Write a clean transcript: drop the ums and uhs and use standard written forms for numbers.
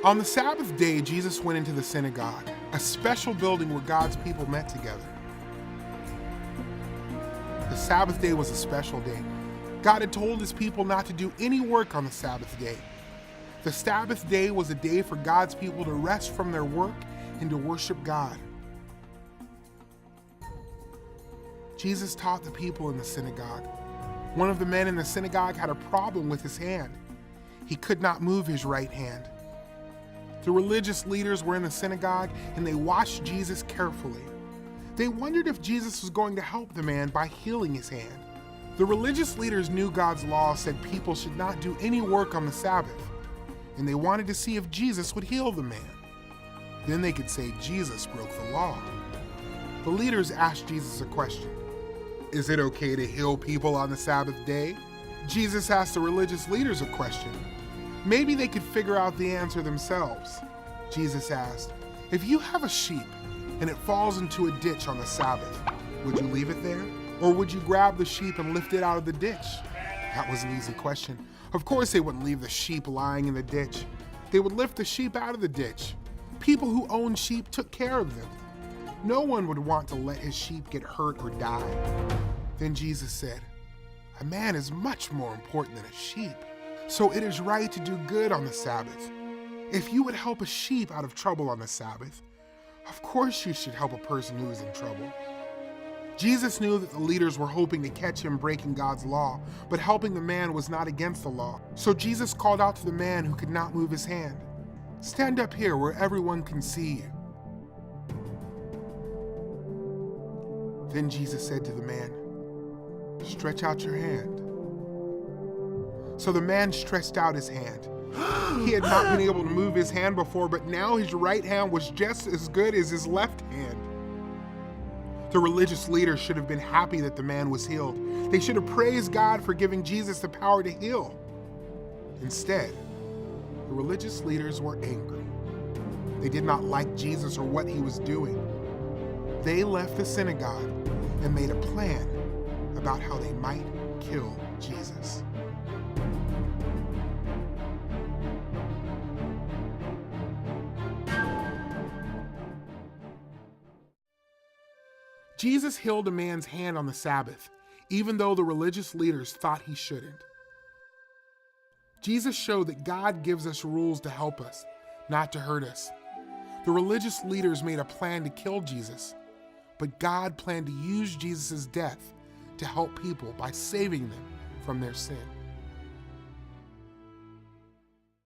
On the Sabbath day, Jesus went into the synagogue, a special building where God's people met together. The Sabbath day was a special day. God had told his people not to do any work on the Sabbath day. The Sabbath day was a day for God's people to rest from their work and to worship God. Jesus taught the people in the synagogue. One of the men in the synagogue had a problem with his hand. He could not move his right hand. The religious leaders were in the synagogue and they watched Jesus carefully. They wondered if Jesus was going to help the man by healing his hand. The religious leaders knew God's law said people should not do any work on the Sabbath, and they wanted to see if Jesus would heal the man. Then they could say Jesus broke the law. The leaders asked Jesus a question. Is it okay to heal people on the Sabbath day? Jesus asked the religious leaders a question. Maybe they could figure out the answer themselves. Jesus asked, if you have a sheep and it falls into a ditch on the Sabbath, would you leave it there? Or would you grab the sheep and lift it out of the ditch? That was an easy question. Of course they wouldn't leave the sheep lying in the ditch. They would lift the sheep out of the ditch. People who owned sheep took care of them. No one would want to let his sheep get hurt or die. Then Jesus said, a man is much more important than a sheep. So it is right to do good on the Sabbath. If you would help a sheep out of trouble on the Sabbath, of course you should help a person who is in trouble. Jesus knew that the leaders were hoping to catch him breaking God's law, but helping the man was not against the law. So Jesus called out to the man who could not move his hand, stand up here where everyone can see you. Then Jesus said to the man, stretch out your hand. So the man stretched out his hand. He had not been able to move his hand before, but now his right hand was just as good as his left hand. The religious leaders should have been happy that the man was healed. They should have praised God for giving Jesus the power to heal. Instead, the religious leaders were angry. They did not like Jesus or what he was doing. They left the synagogue and made a plan about how they might kill Jesus. Jesus healed a man's hand on the Sabbath, even though the religious leaders thought he shouldn't. Jesus showed that God gives us rules to help us, not to hurt us. The religious leaders made a plan to kill Jesus, but God planned to use Jesus' death to help people by saving them from their sin.